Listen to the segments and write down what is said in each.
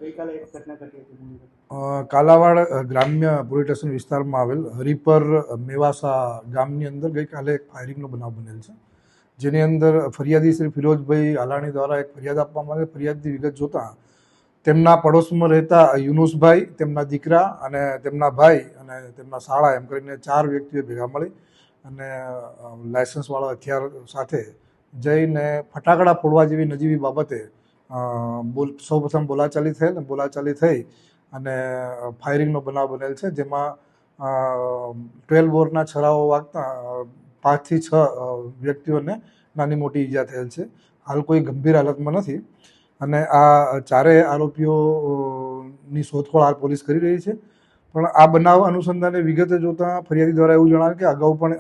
ગઈકાલે એક ઘટના ઘટી હતી કાલાવાડ ગ્રામ્ય પોલીસ સ્ટેશન વિસ્તારમાં આવેલ હરિપર મેવાસા ગામની અંદર ગઈકાલે એક ફાયરિંગનો બનાવ બનેલ છે, જેની અંદર ફરિયાદી શ્રી ફિરોજભાઈ આલાણી દ્વારા એક ફરિયાદ આપવામાં આવી. ફરિયાદની વિગત જોતાં તેમના પડોશમાં રહેતા યુનુસભાઈ, તેમના દીકરા અને તેમના ભાઈ અને તેમના શાળા એમ કરીને 4 વ્યક્તિઓ ભેગા મળી અને લાયસન્સવાળા હથિયાર સાથે જઈને ફટાકડા ફોડવા જેવી નજીવી બાબતે સૌપ્રથમ બોલાચાલી થયેલ. બોલાચાલી થઈ અને ફાયરિંગનો બનાવ બનેલ છે, જેમાં 12 બોરના છરાઓ વાગતા 5 થી 6 વ્યક્તિઓને નાની મોટી ઈજા થયેલ છે. હાલ કોઈ ગંભીર હાલતમાં નથી અને આ ચારેય આરોપીઓની શોધખોળ હાલ પોલીસ કરી રહી છે. પણ આ બનાવ અનુસંધાને વિગતે જોતાં ફરિયાદી દ્વારા એવું જણાવ્યું કે અગાઉ પણ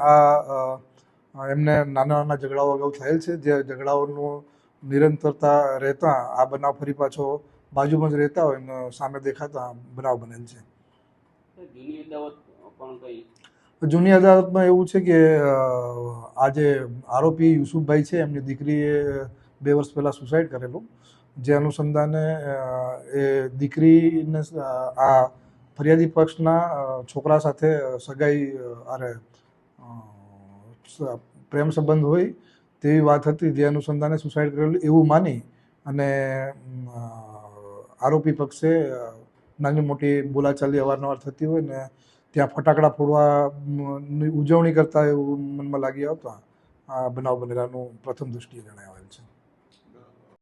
એમને નાના નાના ઝઘડાઓ અગાઉ થયેલ છે, જે ઝઘડાઓનું નિરંતરતા રહેતા આ બનાવ ફરી પાછો બાજુમાં જ રહેતા હોય ને સામે દેખાતા બનાવ બનેલ છે. જૂની અદાલતમાં એવું છે કે આ જે આરોપી યુસુફભાઈ છે, એમની દીકરીએ 2 વર્ષ પહેલાં સુસાઇડ કરેલું, જે અનુસંધાને એ દીકરીને આ ફરિયાદી પક્ષના છોકરા સાથે સગાઈ પ્રેમ સંબંધ હોય તેવી વાત હતી, જે અનુસંધાને સુસાઇડ કરેલું એવું માની અને આરોપી પક્ષે નાની મોટી બોલાચાલી અવારનવાર થતી હોય ને ત્યાં ફટાકડા ફોડવાની ઉજવણી કરતા એવું મનમાં લાગી આવતા આ બનાવ બનેલાનું પ્રથમ દૃષ્ટિએ જણાય.